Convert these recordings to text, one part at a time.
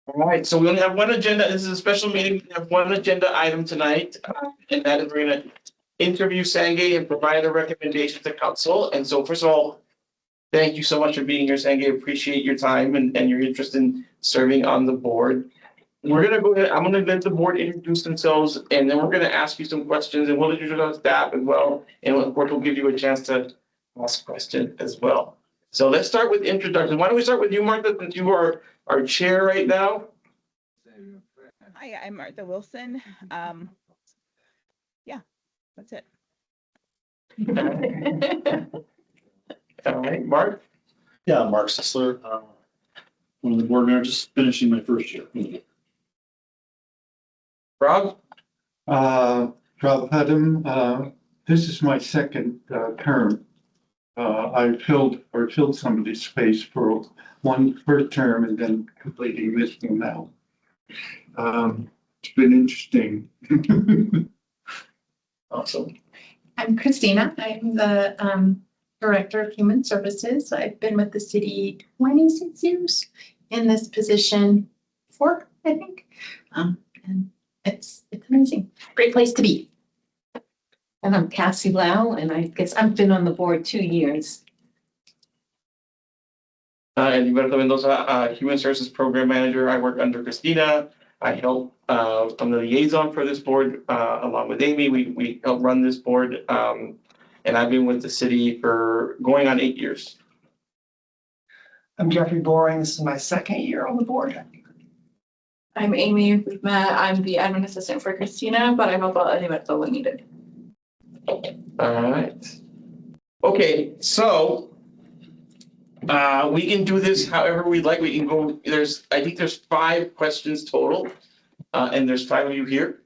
All right, so we only have one agenda. This is a special meeting. We have one agenda item tonight, and that is we're gonna interview Sangay and provide a recommendation to council. And so first of all, thank you so much for being here, Sangay. Appreciate your time and your interest in serving on the board. We're gonna go ahead, I'm gonna let the board introduce themselves, and then we're gonna ask you some questions, and we'll introduce our staff as well. And of course, we'll give you a chance to ask questions as well. So let's start with introduction. Why don't we start with you, Martha, since you are our chair right now? Hi, I'm Martha Wilson. Yeah, that's it. All right, Mark? Yeah, Mark Sisler, one of the board members, just finishing my first year. Rob? Rob Hudham, this is my second term. I filled somebody's space for one first term and then completely missed them now. It's been interesting. Awesome. I'm Christina. I'm the Director of Human Services. I've been with the city 26 years in this position, 4, I think. And it's amazing. Great place to be. And I'm Cassie Lau, and I guess I've been on the board 2 years. And Roberto Mendoza, Human Services Program Manager. I work under Christina. I help, I'm the liaison for this board, along with Amy. We help run this board. And I've been with the city for going on 8 years. I'm Jeffrey Boring. This is my second year on the board. I'm Amy. We've met. I'm the admin assistant for Christina, but I help out anybody when needed. All right. Okay, so we can do this however we'd like. We can go, I think there's 5 questions total, and there's 5 of you here.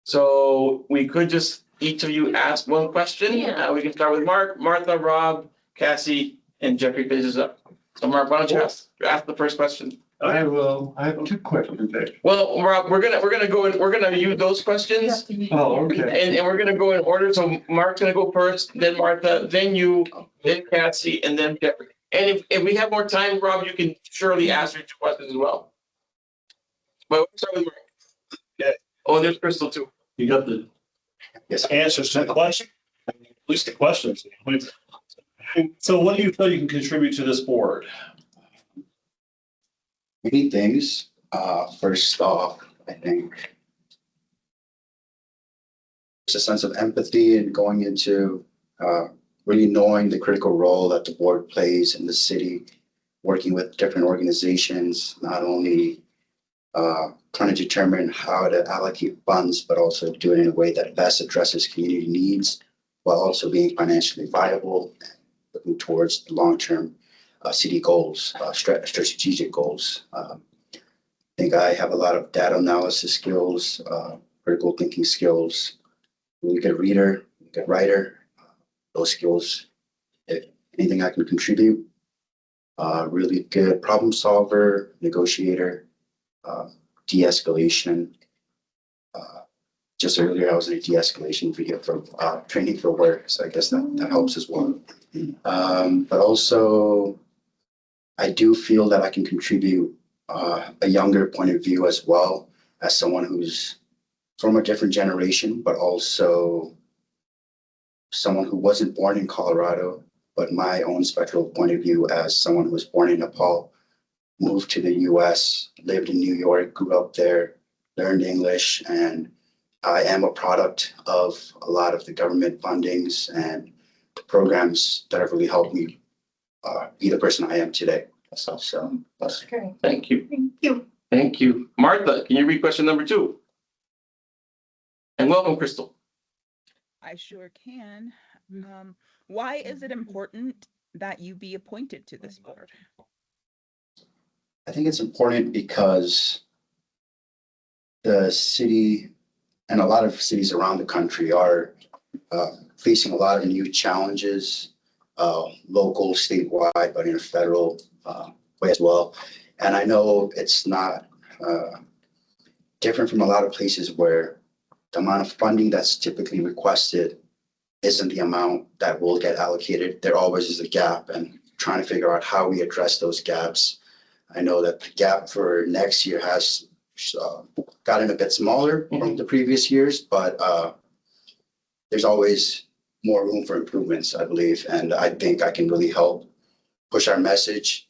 So we could just, each of you ask one question. Yeah. We can start with Mark, Martha, Rob, Cassie, and Jeffrey finishes up. So Mark, why don't you ask the first question? I have 2 questions there. Well, Rob, we're gonna use those questions. Oh, okay. And we're gonna go in order. So Mark's gonna go first, then Martha, then you, then Cassie, and then Jeffrey. And if we have more time, Rob, you can surely ask your 2 questions as well. But we'll start with Mark. Okay. Oh, and there's Crystal too. You got the answers to the question, at least the questions. So what do you feel you can contribute to this board? Many things. First off, I think it's a sense of empathy and going into really knowing the critical role that the board plays in the city, working with different organizations, not only trying to determine how to allocate funds, but also do it in a way that best addresses community needs while also being financially viable and looking towards the long-term city goals, strategic goals. I think I have a lot of data analysis skills, critical thinking skills, really good reader, good writer. Those skills, if anything I can contribute, really good problem solver, negotiator, de-escalation. Just earlier, I was in a de-escalation video for training for work, so I guess that helps as well. But also, I do feel that I can contribute a younger point of view as well, as someone who's from a different generation, but also someone who wasn't born in Colorado, but my own spectral point of view as someone who was born in Nepal, moved to the US, lived in New York, grew up there, learned English, and I am a product of a lot of the government fundings and the programs that have really helped me be the person I am today. So that's Okay. Thank you. Thank you. Thank you. Martha, can you read question number 2? And welcome, Crystal. I sure can. Why is it important that you be appointed to this board? I think it's important because the city and a lot of cities around the country are facing a lot of new challenges, local, statewide, but in a federal way as well. And I know it's not different from a lot of places where the amount of funding that's typically requested isn't the amount that will get allocated. There always is a gap, and trying to figure out how we address those gaps I know that the gap for next year has gotten a bit smaller from the previous years, but there's always more room for improvements, I believe. And I think I can really help push our message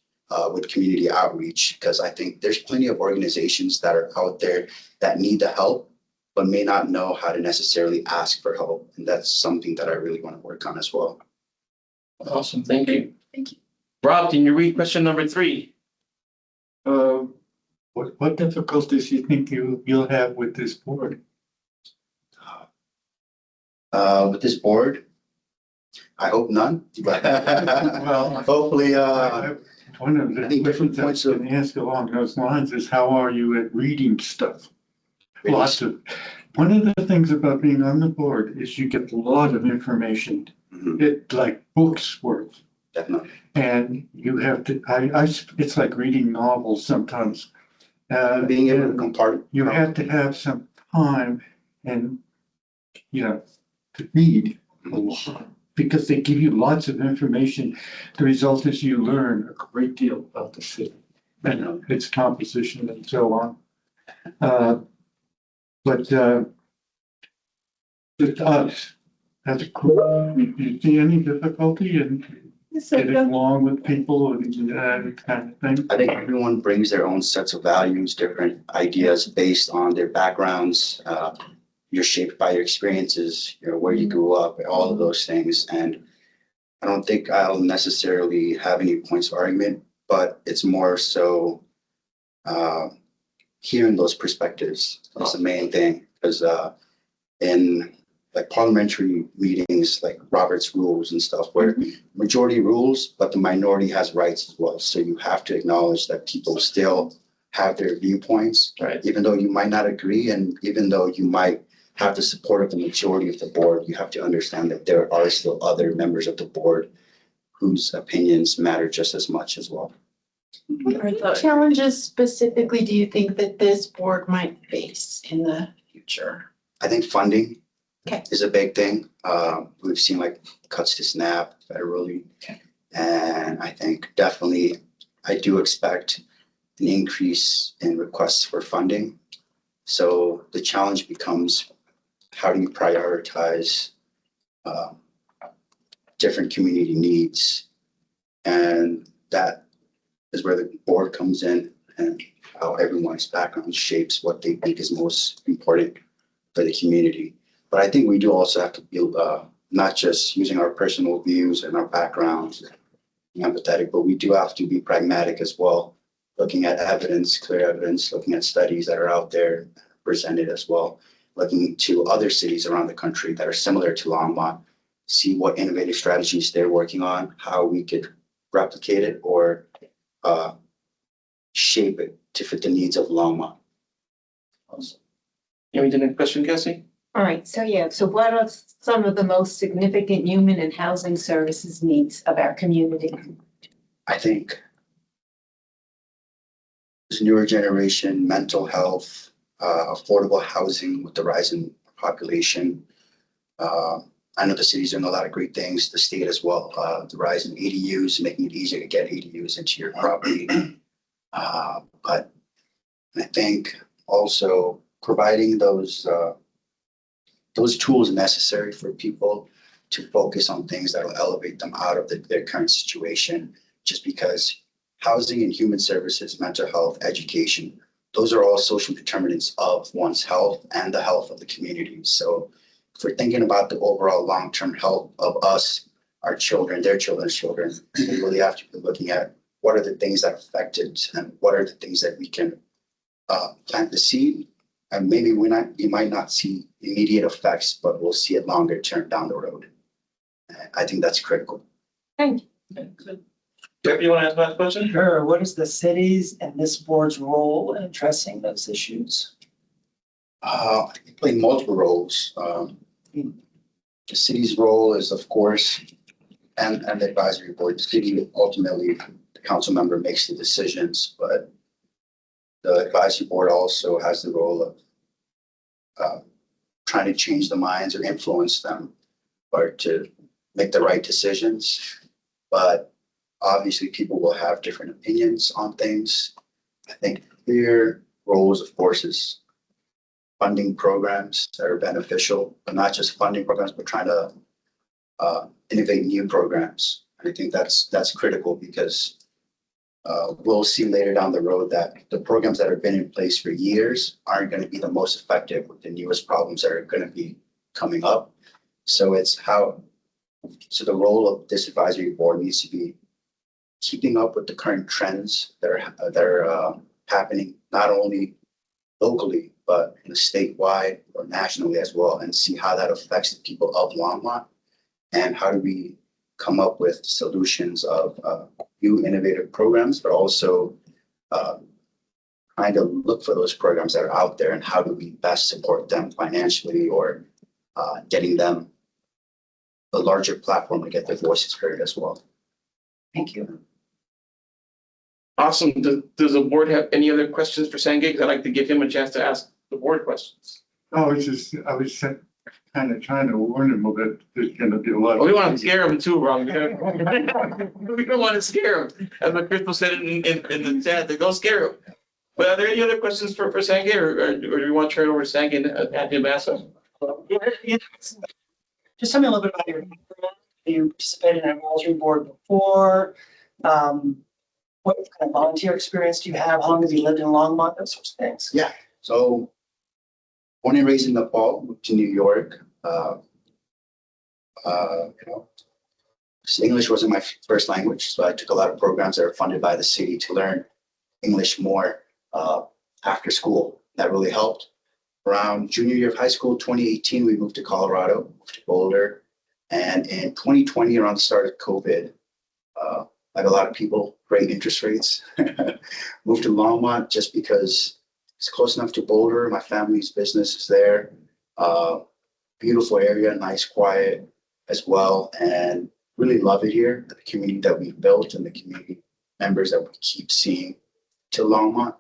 with community outreach, because I think there's plenty of organizations that are out there that need the help, but may not know how to necessarily ask for help. And that's something that I really want to work on as well. Awesome, thank you. Thank you. Rob, can you read question number 3? What difficulties you think you'll have with this board? With this board, I hope none. Well, Hopefully, one of the I think different questions I was points of- going to ask along those lines is how are you at reading stuff? One of the things about being on the board is you get a lot of information, Mhm, like books worth. definitely. And you have to, it's like reading novels sometimes. Being able to and compart. you have to have some time and, to read a lot, because they give you lots of information. The result is you learn a great deal about the city and its composition and so on. But with us, as a group, you see any difficulty in getting along with people and that kind of thing? I think everyone brings their own sets of values, different ideas based on their backgrounds. You're shaped by your experiences, where you grew up, all of those things. And I don't think I'll necessarily have any points of argument, but it's more so hearing those perspectives is the main thing. Because in like parliamentary meetings, like Robert's rules and stuff, where majority rules, but the minority has rights as well. So you have to acknowledge that people still have their viewpoints, Right. even though you might not agree, and even though you might have the support of the majority of the board, you have to understand that there are still other members of the board whose opinions matter just as much as well. What challenges specifically do you think that this board might face in the future? I think funding Okay. is a big thing. We've seen like cuts to SNAP federally. Okay. And I think definitely I do expect an increase in requests for funding. So the challenge becomes, how do you prioritize different community needs? And that is where the board comes in, and how everyone's background shapes what they think is most important for the community. But I think we do also have to be not just using our personal views and our backgrounds, being empathetic, but we do have to be pragmatic as well, looking at evidence, clear evidence, looking at studies that are out there presented as well, looking to other cities around the country that are similar to Longmont, see what innovative strategies they're working on, how we could replicate it or shape it to fit the needs of Longmont. Awesome. Can we do the next question, Cassie? All right, so what are some of the most significant human and housing services needs of our community? I think this newer generation, mental health, affordable housing with the rise in population. I know the city's doing a lot of great things, the state as well, the rise in ADUs, making it easier to get ADUs into your property. But I think also providing those tools necessary for people to focus on things that will elevate them out of their current situation, just because housing and human services, mental health, education, those are all social determinants of one's health and the health of the community. So if we're thinking about the overall long-term health of us, our children, their children's children, we really have to be looking at what are the things that affect it and what are the things that we can plant the seed. And maybe you might not see immediate effects, but we'll see it longer term down the road. I think that's critical. Thank Good. Jeff, you want to ask that question? Sure. What is the city's and this board's role in addressing those issues? Play multiple roles. The city's role is, of course, and the advisory board. The city ultimately, the council member makes the decisions, but the advisory board also has the role of trying to change the minds or influence them, or to make the right decisions. But Obviously, people will have different opinions on things. I think clear roles, of course, is funding programs that are beneficial, but not just funding programs, but trying to innovate new programs. I think that's critical because we'll see later down the road that the programs that have been in place for years aren't going to be the most effective with the newest problems that are going to be coming up. So the role of this advisory board needs to be keeping up with the current trends that are happening, not only locally, but in a statewide or nationally as well, and see how that affects the people of Longmont, and how do we come up with solutions of new innovative programs, but also trying to look for those programs that are out there and how do we best support them financially or getting them a larger platform to get their voices heard as well. Thank you. Awesome. Does the board have any other questions for Sanjay? Because I'd like to give him a chance to ask the board questions. I was kind of trying to warn him that there's gonna be a lot. Well, we want to scare him too, Ron. We don't want to scare him. As my Crystal said in the chat, they don't scare him. But are there any other questions for Sanjay, or do we want to turn it over to Sanjay and have him ask them? Just tell me a little bit about your background. You participated in an advisory board before. What kind of volunteer experience do you have? How long have you lived in Longmont? Those sorts of things. Yeah. So born and raised in Nepal, moved to New York. English wasn't my first language, so I took a lot of programs that were funded by the city to learn English more after school. That really helped. Around junior year of high school, 2018, we moved to Colorado, moved to Boulder. And in 2020, around the start of COVID, like a lot of people, great interest rates. Moved to Longmont just because it's close enough to Boulder. My family's business is there. Beautiful area, nice, quiet as well. And really love it here, the community that we've built and the community members that we keep seeing to Longmont.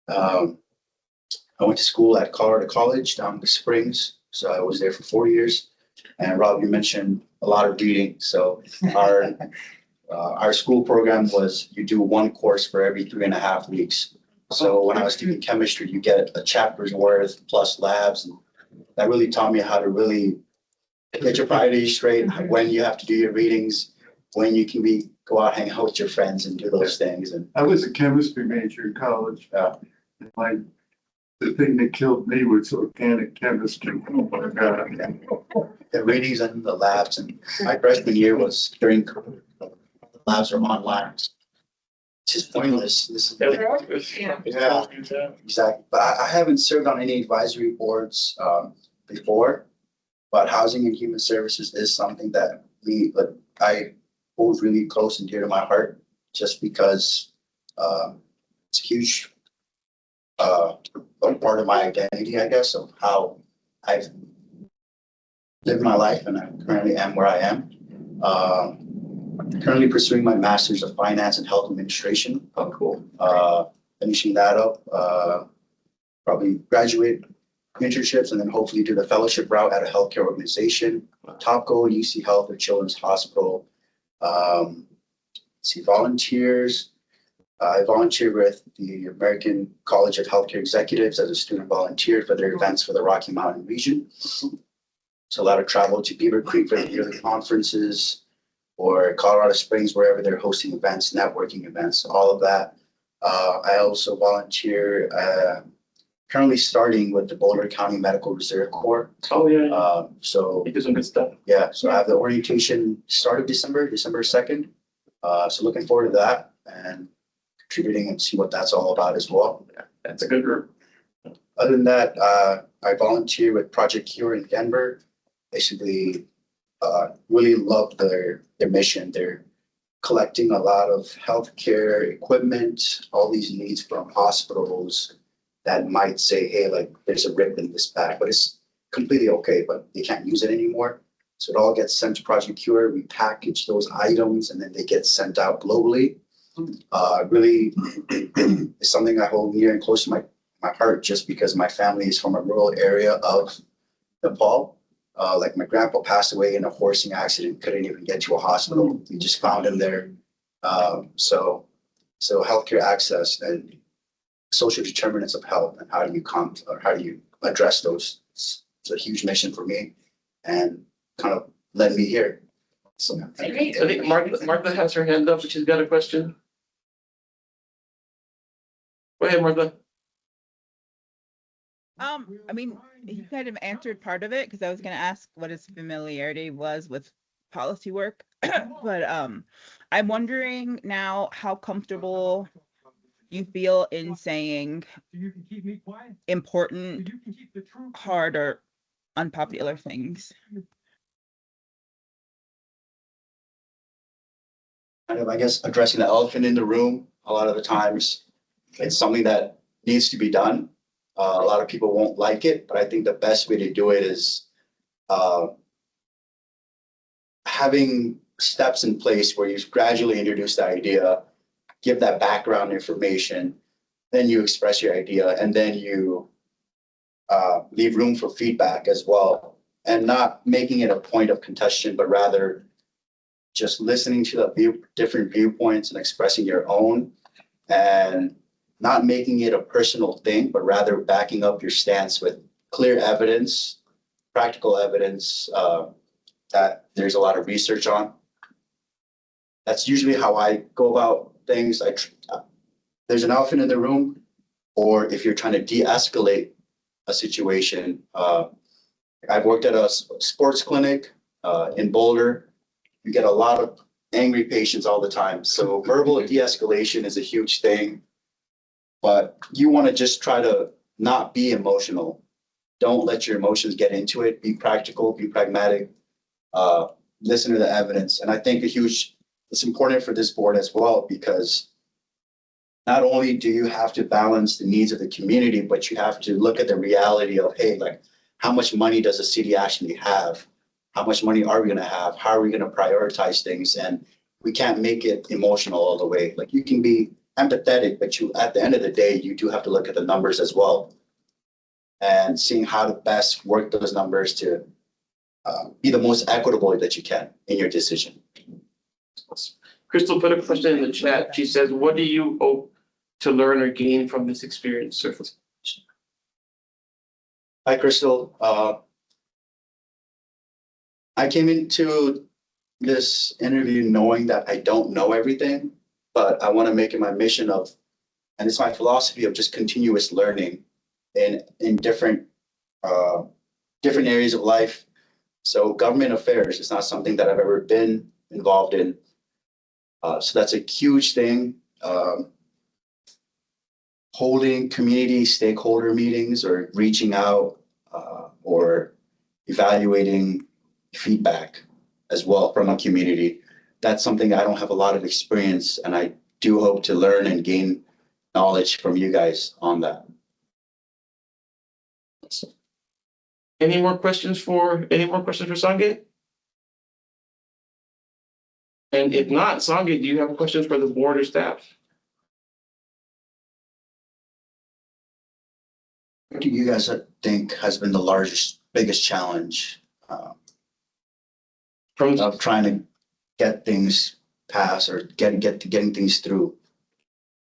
I went to school at Colorado College down in the Springs. So I was there for 4 years. And Rob, you mentioned a lot of reading. So our school program was you do one course for every 3.5 weeks. So when I was doing chemistry, you get a chapter's worth plus labs. And that really taught me how to really get your priorities straight, when you have to do your readings, when you can go out, hang out with your friends and do those things. And I was a chemistry major in college. The thing that killed me was organic chemistry. Oh my God. the readings and the labs. And my freshman year was during COVID. The labs are online. It's just pointless. Yeah, exactly. But I haven't served on any advisory boards before. But housing and human services is something that I hold really close and dear to my heart, just because it's a huge part of my identity, I guess, of how I've lived my life, and I currently am where I am. Currently pursuing my master's of finance and health administration. Oh, cool. Finishing that up, probably graduate internships, and then hopefully do the fellowship route at a healthcare organization. Top goal, UC Health or Children's Hospital. Volunteers. I volunteer with the American College of Healthcare Executives as a student volunteer for their events for the Rocky Mountain region. So a lot of travel to Beaver Creek for the yearly conferences, or Colorado Springs, wherever they're hosting events, networking events, all of that. I also volunteer, currently starting with the Boulder County Medical Reserve Corps. Oh, yeah. So You do some good stuff. yeah, so I have the orientation start of December 2nd. So looking forward to that and contributing and see what that's all about as well. Yeah, that's a good group. Other than that, I volunteer with Project Cure in Denver. Basically, really love their mission. They're collecting a lot of healthcare equipment, all these needs from hospitals that might say, hey, like there's a rip in this bag, but it's completely okay, but they can't use it anymore. So it all gets sent to Project Cure. We package those items and then they get sent out globally. Really is something I hold near and close to my heart, just because my family is from a rural area of Nepal. Like my grandpa passed away in a horsing accident, couldn't even get to a hospital. We just found him there So healthcare access and social determinants of health and how do you address those? It's a huge mission for me and kind of led me here. So I think Martha has her hand up, she's got a question. Go ahead, Martha. I mean, he kind of answered part of it because I was going to ask what his familiarity was with policy work, but I'm wondering now how comfortable you feel in saying important, hard, or unpopular things. kind of, I guess, addressing the elephant in the room. A lot of the times, it's something that needs to be done. A lot of people won't like it, but I think the best way to do it is having steps in place where you gradually introduce the idea, give that background information, then you express your idea, and then you leave room for feedback as well, and not making it a point of contention, but rather just listening to the different viewpoints and expressing your own, and not making it a personal thing, but rather backing up your stance with clear evidence, practical evidence that there's a lot of research on. That's usually how I go about things. There's an elephant in the room, or if you're trying to de-escalate a situation. I've worked at a sports clinic in Boulder. You get a lot of angry patients all the time. So verbal de-escalation is a huge thing, but you want to just try to not be emotional. Don't let your emotions get into it. Be practical, be pragmatic, listen to the evidence. And I think it's important for this board as well, because not only do you have to balance the needs of the community, but you have to look at the reality of, hey, like, how much money does the city actually have? How much money are we going to have? How are we going to prioritize things? And we can't make it emotional all the way. Like, you can be empathetic, but at the end of the day, you do have to look at the numbers as well, and seeing how to best work those numbers to be the most equitable that you can in your decision. Crystal put a question in the chat. She says, what do you hope to learn or gain from this experience? Hi, Crystal. I came into this interview knowing that I don't know everything, but I want to make it my mission and it's my philosophy of just continuous learning in different areas of life. So government affairs is not something that I've ever been involved in. So that's a huge thing. Holding community stakeholder meetings or reaching out or evaluating feedback as well from a community. That's something I don't have a lot of experience, and I do hope to learn and gain knowledge from you guys on that. Any more questions for Sanjay? And if not, Sanjay, do you have questions for the board or staff? What do you guys think has been the biggest challenge of trying to get things passed or getting things through?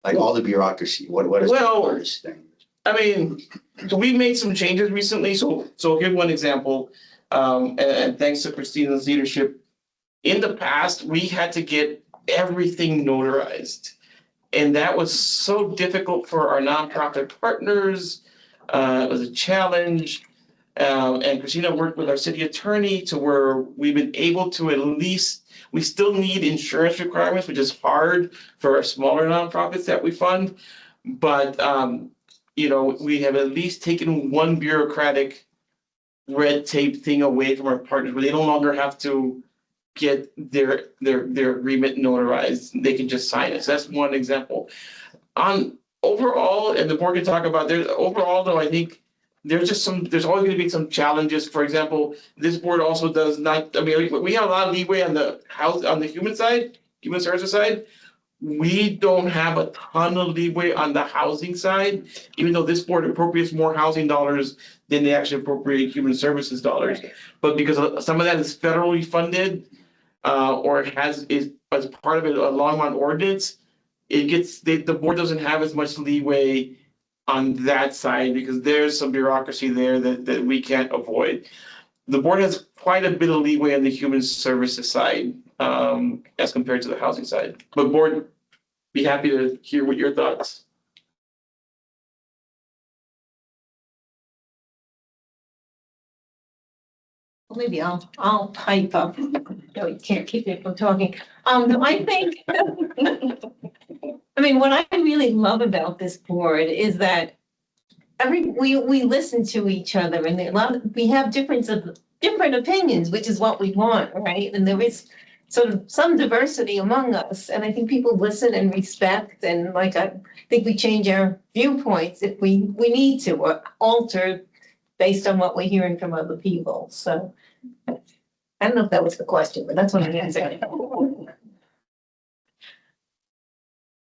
Like all the bureaucracy, what is the hardest thing? I mean, so we made some changes recently. So here's one example. And thanks to Christina's leadership, in the past, we had to get everything notarized. And that was so difficult for our nonprofit partners. It was a challenge. And Christina worked with our city attorney to where we've been able to we still need insurance requirements, which is hard for our smaller nonprofits that we fund. But, we have at least taken one bureaucratic red tape thing away from our partners where they no longer have to get their agreement notarized. They can just sign it. So that's one example. On overall, and the board can talk about overall though, I think there's always going to be some challenges. For example, this board also does not, we have a lot of leeway on the human services side. We don't have a ton of leeway on the housing side, even though this board appropriates more housing dollars than they actually appropriate human services dollars. But because some of that is federally funded, or is as part of it, a Longmont ordinance, it gets, the board doesn't have as much leeway on that side because there's some bureaucracy there that we can't avoid. The board has quite a bit of leeway on the human services side, as compared to the housing side. But board, be happy to hear what your thoughts. Maybe I'll pipe up. No, you can't keep me from talking. I think, I mean, what I really love about this board is that we listen to each other and we have different opinions, which is what we want, right? And there is sort of some diversity among us. And I think people listen and respect, and like, I think we change our viewpoints if we need to, or alter based on what we're hearing from other people. So I don't know if that was the question, but that's what I'm answering.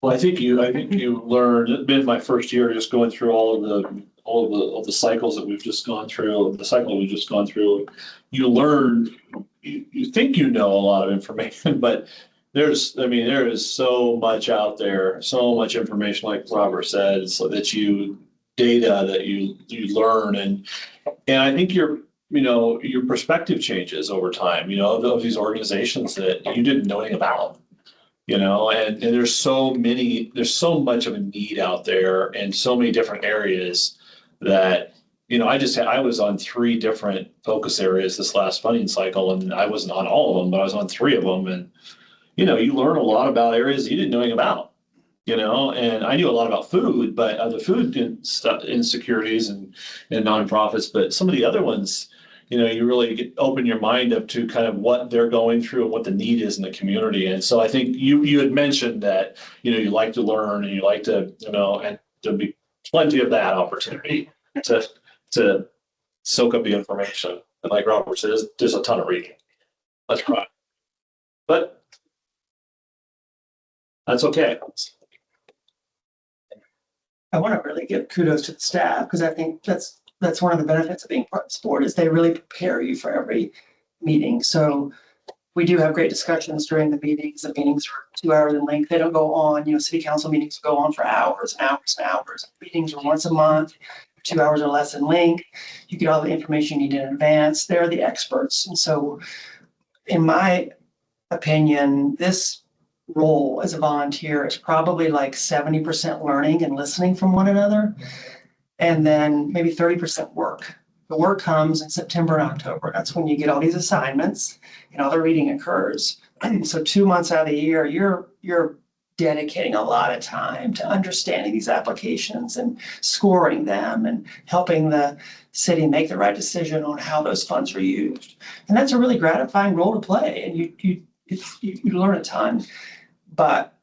Well, I think you learned, it's been my first year just going through all of the cycles that we've just gone through, the cycle we've just gone through. You learn, you think you know a lot of information, but there is so much out there, so much information, like Robert said, so that data that you learn, and I think your perspective changes over time, of these organizations that you didn't know anything about, and there's so much of a need out there in so many different areas that, I was on 3 different focus areas this last funding cycle, and I wasn't on all of them, but I was on 3 of them, and, you learn a lot about areas you didn't know anything about. And I knew a lot about food, but the food insecurities and nonprofits, but some of the other ones, you really open your mind up to kind of what they're going through and what the need is in the community. And so I think you had mentioned that, you like to learn and you like to, and there'll be plenty of that opportunity to soak up the information. And like Robert says, there's a ton of reading. That's right. But that's okay. I want to really give kudos to the staff, because I think that's one of the benefits of being part of this board, is they really prepare you for every meeting. So we do have great discussions during the meetings. The meetings are 2 hours in length. They don't go on, city council meetings go on for hours and hours and hours. Meetings are once a month, 2 hours or less in length. You get all the information you need in advance. They're the experts. And so in my opinion, this role as a volunteer is probably like 70% learning and listening from one another, and then maybe 30% work. The work comes in September and October. That's when you get all these assignments and all the reading occurs. So 2 months out of the year, you're dedicating a lot of time to understanding these applications and scoring them and helping the city make the right decision on how those funds are used. And that's a really gratifying role to play, and you learn a ton. But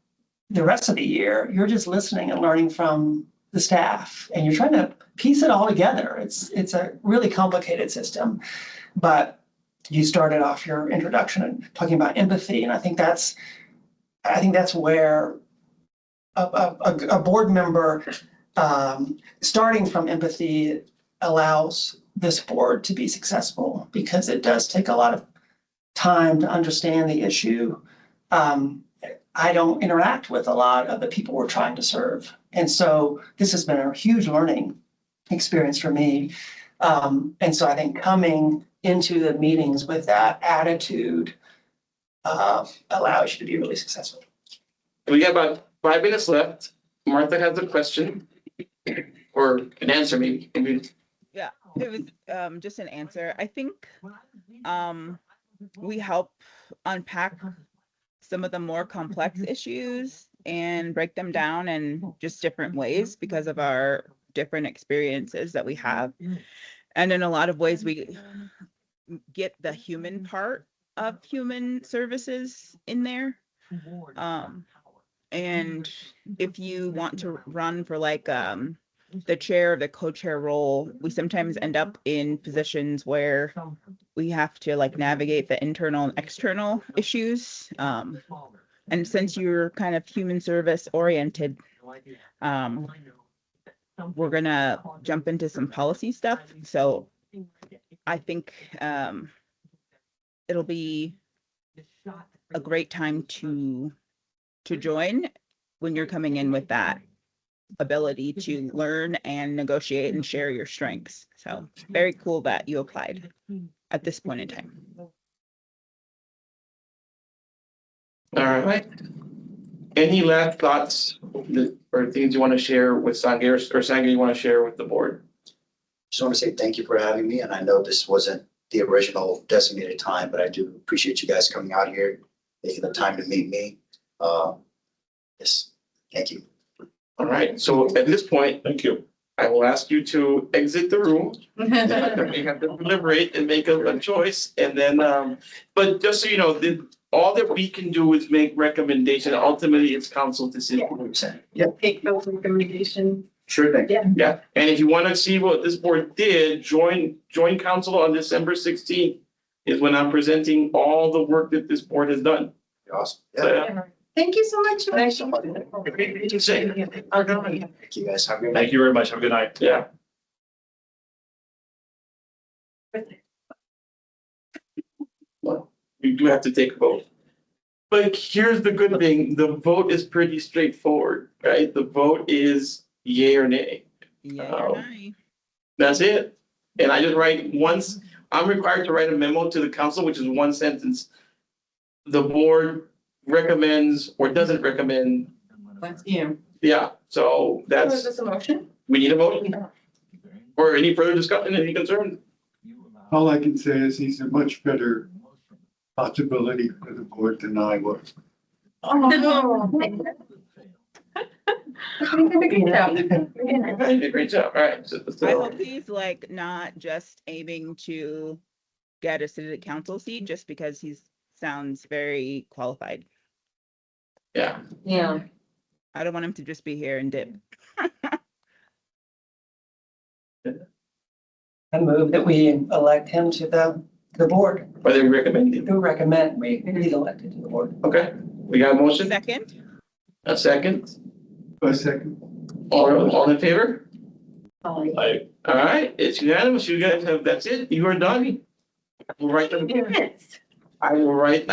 the rest of the year, you're just listening and learning from the staff, and you're trying to piece it all together. It's a really complicated system, but you started off your introduction and talking about empathy, and I think that's where a board member starting from empathy allows this board to be successful, because it does take a lot of time to understand the issue. I don't interact with a lot of the people we're trying to serve. And so this has been a huge learning experience for me. And so I think coming into the meetings with that attitude allows you to be really successful. We got about 5 minutes left. Martha has a question or an answer, maybe. Yeah, it was just an answer. I think we help unpack some of the more complex issues and break them down in just different ways because of our different experiences that we have. And in a lot of ways, we get the human part of human services in there. And if you want to run for like the chair or the co-chair role, we sometimes end up in positions where we have to like navigate the internal and external issues. And since you're kind of human service oriented, we're gonna jump into some policy stuff. So I think it'll be a great time to join when you're coming in with that ability to learn and negotiate and share your strengths. So very cool that you applied at this point in time. All right. Any last thoughts or things you want to share with Sanjay or Sanjay you want to share with the board? Just want to say thank you for having me, and I know this wasn't the original designated time, but I do appreciate you guys coming out here, taking the time to meet me. Yes, thank you. All right, so at this point, Thank you. I will ask you to exit the room. You have to deliberate and make a choice, and then, but just so you know, all that we can do is make recommendations. Ultimately, it's council decision. Yeah, Take those recommendations. sure thing. Yeah, and if you want to see what this board did, join council on December 16th is when I'm presenting all the work that this board has done. Awesome. So, Yeah. Thank you so much. Thank you guys. Have a good night. Thank you very much. Have a good night. Yeah. Well, we do have to take a vote. But here's the good thing, the vote is pretty straightforward, right? The vote is yay or nay. Yeah, Oh. That's it. And I just write once, I'm required to write a memo to the council, which is one sentence. The board recommends or doesn't recommend. Yeah, so Was that's, this a motion? we need a motion. Or any further discussion, any concern? All I can say is he's a much better possibility for the board than I was. Great job, all right. I So, hope he's like not just aiming to get a city council seat just because he sounds very qualified. yeah, Yeah. I don't want him to just be here and dip. I move that we elect him to the board, are they recommending? who recommend he's elected to the board. Okay, we got a motion, Second, a second, A second. all in favor? I, All right, it's unanimous, you guys have, that's it, you are done. We'll write them, I will write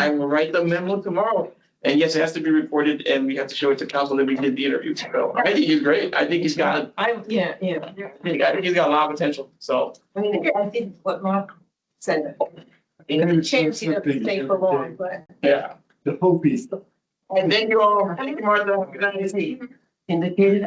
the memo tomorrow. And yes, it has to be reported and we have to show it to council that we did the interview. So I think he's great. I think he's got, I think he's got a lot of potential, so. I did what Mark said. Chance he doesn't stay for long, but. Yeah. The hope is. And thank you all. Thank you, Martha. Good night. Indicated.